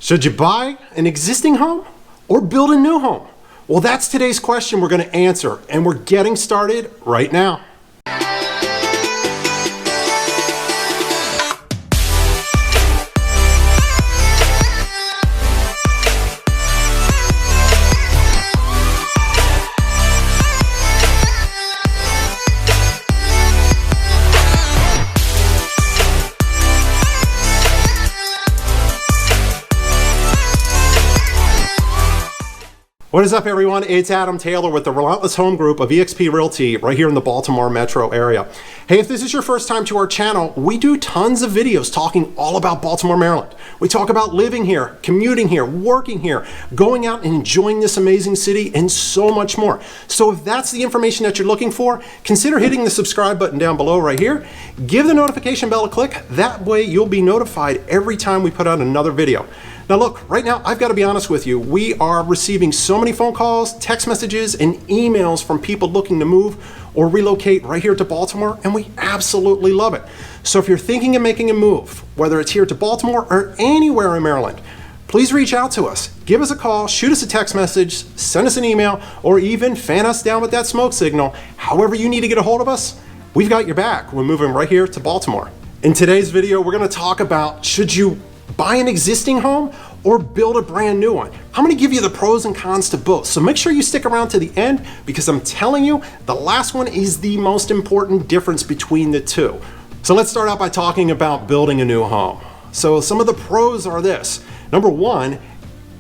Should you buy an existing home or build a new home? Well, that's today's question we're going to answer, and we're getting started right now. What is up, everyone? It's Adam Taylor with the Relentless Home Group of eXp Realty right here in the Baltimore metro area. Hey, if this is your first time to our channel, we do tons of videos talking all about Baltimore, Maryland. We talk about living here, commuting here, working here, going out and enjoying this amazing city, and so much more. So if that's the information that you're looking for, consider hitting the subscribe button down below right here. Give the notification bell a click. That way you'll be notified every time we put out another video. Now look, right now, I've got to be honest with you. We are receiving so many phone calls, text messages, and emails from people looking to move or relocate right here to Baltimore, and we absolutely love it. So if you're thinking of making a move, whether it's here to Baltimore or anywhere in Maryland, please reach out to us. Give us a call, shoot us a text message, send us an email, or even fan us down with that smoke signal. However you need to get a hold of us, we've got your back. We're moving right here to Baltimore. In today's video, we're going to talk about, should you buy an existing home or build a brand new one? I'm going to give you the pros and cons to both. So make sure you stick around to the end, because I'm telling you, the last one is the most important difference between the two. So let's start out by talking about building a new home. So some of the pros are this. Number one,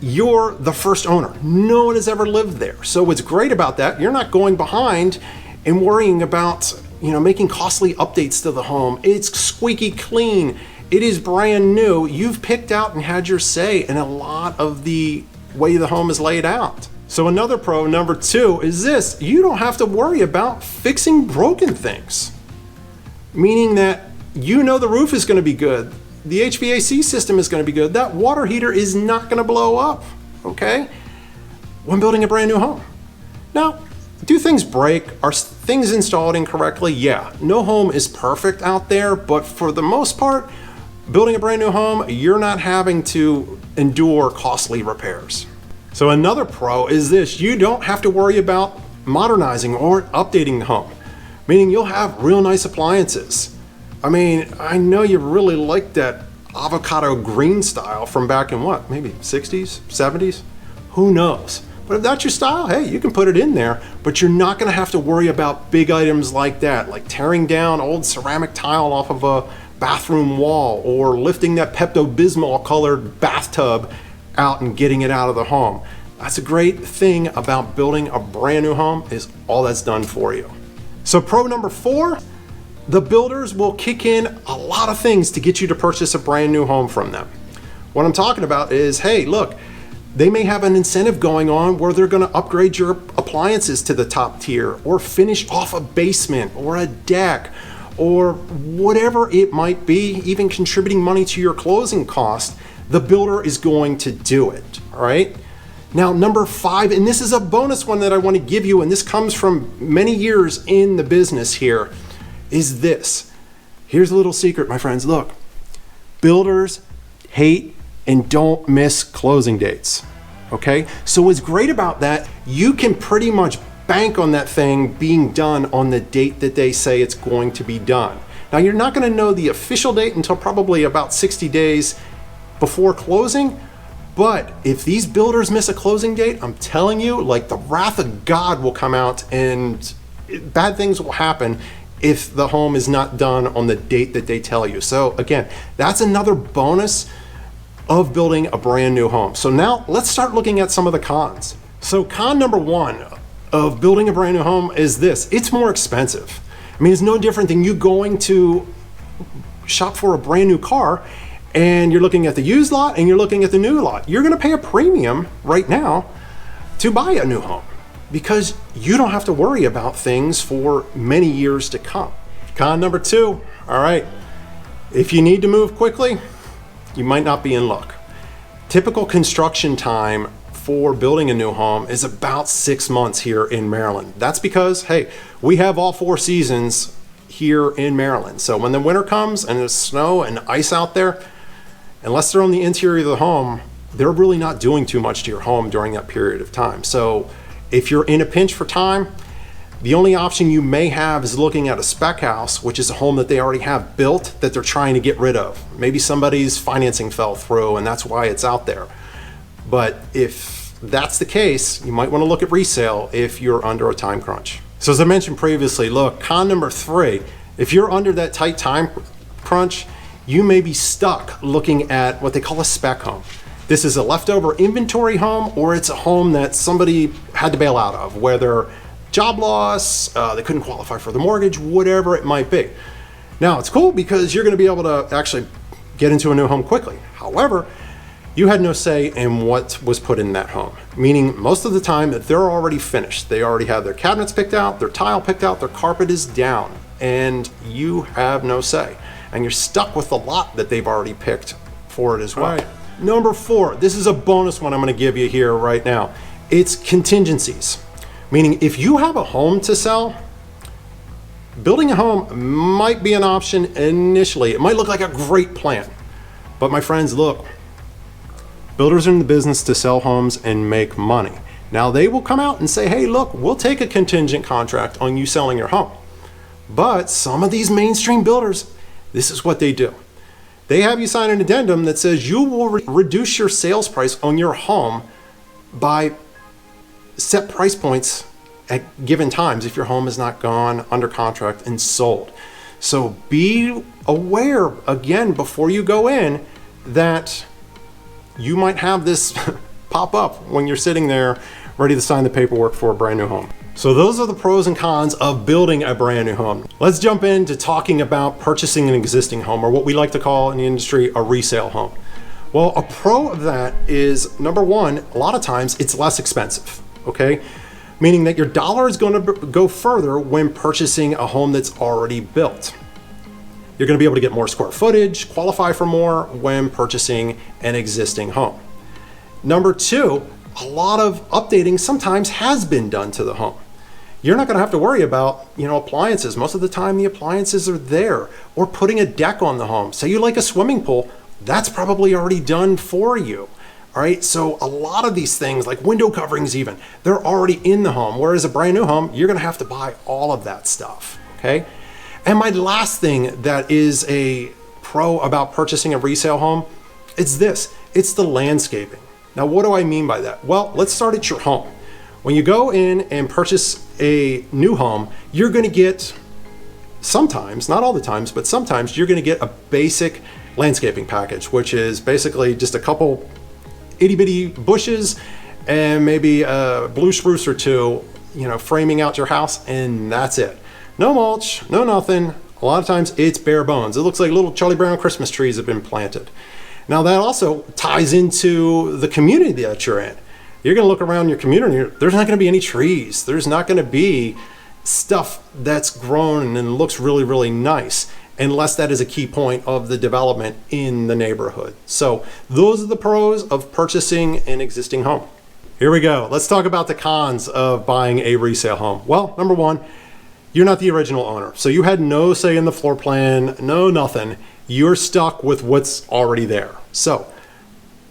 you're the first owner. No one has ever lived there. So what's great about that, you're not going behind and worrying about, making costly updates to the home. It's squeaky clean. It is brand new. You've picked out and had your say in a lot of the way the home is laid out. So another pro, number two, is this. You don't have to worry about fixing broken things. Meaning that the roof is going to be good. The HVAC system is going to be good. That water heater is not going to blow up, okay? When building a brand new home. Now, do things break? Are things installed incorrectly? Yeah, no home is perfect out there, but for the most part, building a brand new home, you're not having to endure costly repairs. So another pro is this. You don't have to worry about modernizing or updating the home, meaning you'll have real nice appliances. I know you really like that avocado green style from back in maybe 60s, 70s? Who knows? But if that's your style, hey, you can put it in there, but you're not gonna have to worry about big items like that, like tearing down old ceramic tile off of a bathroom wall or lifting that Pepto-Bismol colored bathtub out and getting it out of the home. That's a great thing about building a brand new home, is all that's done for you. So pro number four, the builders will kick in a lot of things to get you to purchase a brand new home from them. What I'm talking about is, hey, look, they may have an incentive going on where they're going to upgrade your appliances to the top tier, or finish off a basement or a deck, or whatever it might be, even contributing money to your closing cost. The builder is going to do it, all right? Now, number five, and this is a bonus one that I want to give you, and this comes from many years in the business here, is this. Here's a little secret, my friends. Look, builders hate and don't miss closing dates, okay? So what's great about that, you can pretty much bank on that thing being done on the date that they say it's going to be done. Now, you're not going to know the official date until probably about 60 days before closing, but if these builders miss a closing date, I'm telling you, like, the wrath of God will come out, and bad things will happen if the home is not done on the date that they tell you. So again, that's another bonus of building a brand new home. So now let's start looking at some of the cons. So con number one of building a brand new home is this. It's more expensive. It's no different than you going to shop for a brand new car and you're looking at the used lot and you're looking at the new lot. You're going to pay a premium right now to buy a new home because you don't have to worry about things for many years to come. Con number two, all right, if you need to move quickly, you might not be in luck. Typical construction time for building a new home is about 6 months here in Maryland. That's because, hey, we have all 4 seasons here in Maryland. So when the winter comes and there's snow and ice out there, unless they're on the interior of the home, they're really not doing too much to your home during that period of time. So if you're in a pinch for time, the only option you may have is looking at a spec house, which is a home that they already have built that they're trying to get rid of. Maybe somebody's financing fell through and that's why it's out there. But if that's the case, you might want to look at resale if you're under a time crunch. So as I mentioned previously, look, con number 3, if you're under that tight time crunch, you may be stuck looking at what they call a spec home. This is a leftover inventory home, or it's a home that somebody had to bail out of, whether job loss, they couldn't qualify for the mortgage, whatever it might be. Now, it's cool because you're going to be able to actually get into a new home quickly. However, you had no say in what was put in that home, meaning most of the time that they're already finished. They already have their cabinets picked out, their tile picked out, their carpet is down, and you have no say. And you're stuck with the lot that they've already picked for it as well. All right. Number 4, this is a bonus one I'm going to give you here right now. It's contingencies. Meaning if you have a home to sell, building a home might be an option initially. It might look like a great plan. But my friends, look, builders are in the business to sell homes and make money. Now they will come out and say, hey, look, we'll take a contingent contract on you selling your home. But some of these mainstream builders, this is what they do. They have you sign an addendum that says you will reduce your sales price on your home by set price points at given times if your home is not gone under contract and sold. So be aware, again, before you go in, that you might have this pop up when you're sitting there ready to sign the paperwork for a brand new home. So those are the pros and cons of building a brand new home. Let's jump into talking about purchasing an existing home, or what we like to call in the industry a resale home. Well, a pro of that is, number 1, a lot of times it's less expensive, okay? Meaning that your dollar is going to go further when purchasing a home that's already built. You're going to be able to get more square footage, qualify for more when purchasing an existing home. Number 2, a lot of updating sometimes has been done to the home. You're not going to have to worry about, appliances. Most of the time the appliances are there, or putting a deck on the home. Say you like a swimming pool, that's probably already done for you. All right, so a lot of these things, like window coverings even, they're already in the home. Whereas a brand new home, you're going to have to buy all of that stuff, okay? And my last thing that is a pro about purchasing a resale home, it's this, it's the landscaping. Now, what do I mean by that? Well, let's start at your home. When you go in and purchase a new home, you're going to get sometimes, not all the times, but sometimes you're going to get a basic landscaping package, which is basically just a couple itty bitty bushes and maybe a blue spruce or two, framing out your house, and that's it. No mulch, no nothing. A lot of times it's bare bones. It looks like little Charlie Brown Christmas trees have been planted. Now that also ties into the community that you're in. You're going to look around your community, there's not going to be any trees. There's not going to be stuff that's grown and looks really, really nice, unless that is a key point of the development in the neighborhood. So those are the pros of purchasing an existing home. Here we go. Let's talk about the cons of buying a resale home. Well, number 1, you're not the original owner. So you had no say in the floor plan, no nothing. You're stuck with what's already there. So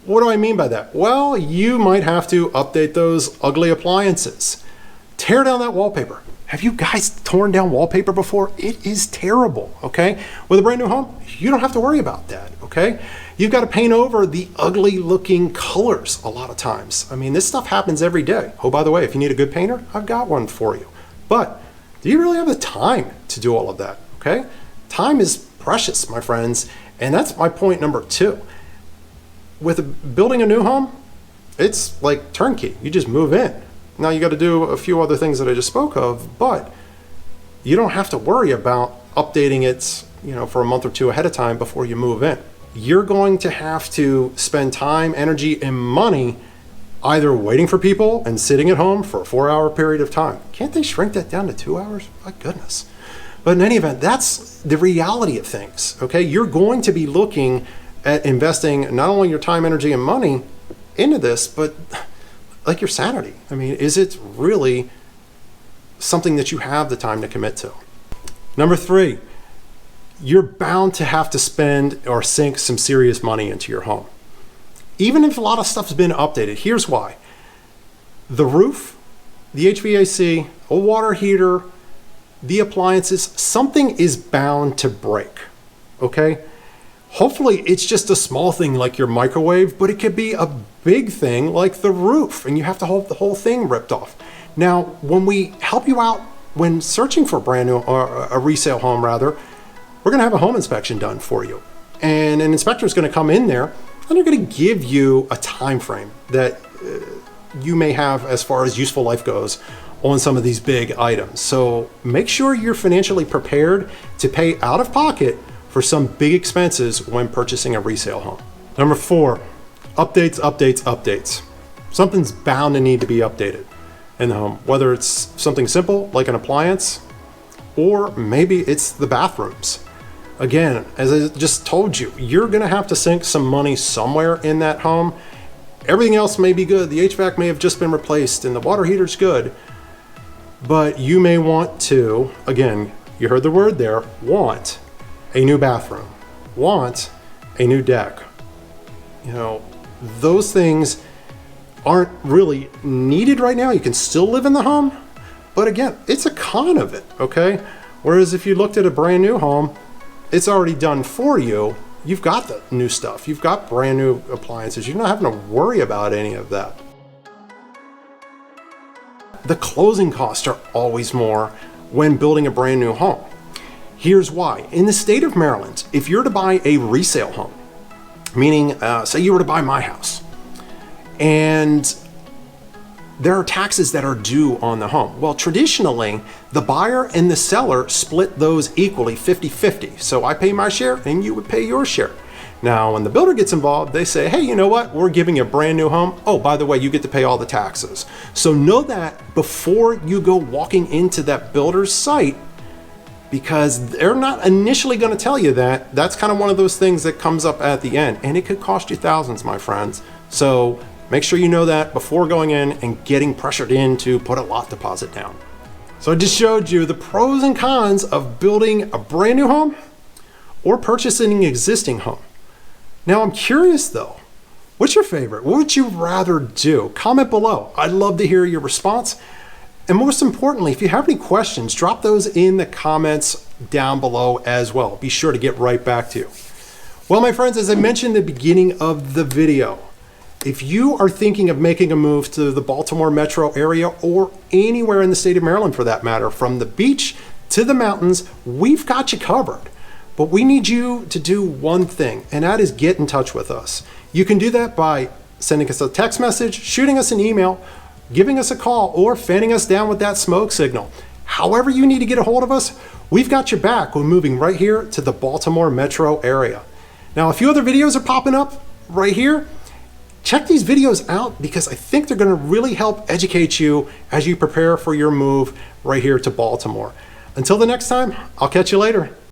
what do I mean by that? Well, you might have to update those ugly appliances. Tear down that wallpaper. Have you guys torn down wallpaper before? It is terrible, okay? With a brand new home, you don't have to worry about that, okay? You've got to paint over the ugly looking colors a lot of times. I mean, this stuff happens every day. Oh, by the way, if you need a good painter, I've got one for you. But do you really have the time to do all of that, okay? Time is precious, my friends, and that's my point number 2. With building a new home, it's like turnkey. You just move in. Now you got to do a few other things that I just spoke of, but you don't have to worry about updating it, for a month or 2 ahead of time before you move in. You're going to have to spend time, energy, and money either waiting for people and sitting at home for a 4-hour period of time. Can't they shrink that down to 2 hours? My goodness. But in any event, that's the reality of things, okay? You're going to be looking at investing not only your time, energy, and money into this, but like your sanity. I mean, is it really something that you have the time to commit to? Number 3, you're bound to have to spend or sink some serious money into your home. even if a lot of stuff's been updated. Here's why. The roof, the HVAC, a water heater, the appliances, something is bound to break, okay? Hopefully it's just a small thing like your microwave, but it could be a big thing like the roof, and you have to have the whole thing ripped off. Now, when we help you out when searching for a brand new, or a resale home rather, we're gonna have a home inspection done for you. And an inspector is gonna come in there and they're gonna give you a time frame that you may have as far as useful life goes on some of these big items. So make sure you're financially prepared to pay out of pocket for some big expenses when purchasing a resale home. Number 4, updates, updates, updates. Something's bound to need to be updated in the home, whether it's something simple like an appliance, or maybe it's the bathrooms. Again, as I just told you, you're gonna have to sink some money somewhere in that home. Everything else may be good. The HVAC may have just been replaced and the water heater's good, but you may want to, again, you heard the word there, want a new bathroom, want a new deck. You know, those things aren't really needed right now. You can still live in the home, but again, it's a con of it, okay? Whereas if you looked at a brand new home, it's already done for you. You've got the new stuff. You've got brand new appliances. You're not having to worry about any of that. The closing costs are always more when building a brand new home. Here's why. In the state of Maryland, if you're to buy a resale home, meaning say you were to buy my house, and there are taxes that are due on the home. Well, traditionally, the buyer and the seller split those equally 50-50. So I pay my share and you would pay your share. Now, when the builder gets involved, they say, hey, you know what? We're giving you a brand new home. Oh, by the way, you get to pay all the taxes. So know that before you go walking into that builder's site, because they're not initially going to tell you that. That's kind of one of those things that comes up at the end, and it could cost you thousands, my friends. So make sure you know that before going in and getting pressured in to put a lot deposit down. So I just showed you the pros and cons of building a brand new home or purchasing an existing home. Now I'm curious though, what's your favorite? What would you rather do? Comment below. I'd love to hear your response. And most importantly, if you have any questions, drop those in the comments down below as well. Be sure to get right back to you. Well, my friends, as I mentioned at the beginning of the video, if you are thinking of making a move to the Baltimore metro area or anywhere in the state of Maryland for that matter, from the beach to the mountains, we've got you covered. But we need you to do one thing, and that is get in touch with us. You can do that by sending us a text message, shooting us an email, giving us a call, or fanning us down with that smoke signal. However you need to get a hold of us, we've got your back. We're moving right here to the Baltimore metro area. Now, a few other videos are popping up right here. Check these videos out because I think they're going to really help educate you as you prepare for your move right here to Baltimore. Until the next time, I'll catch you later.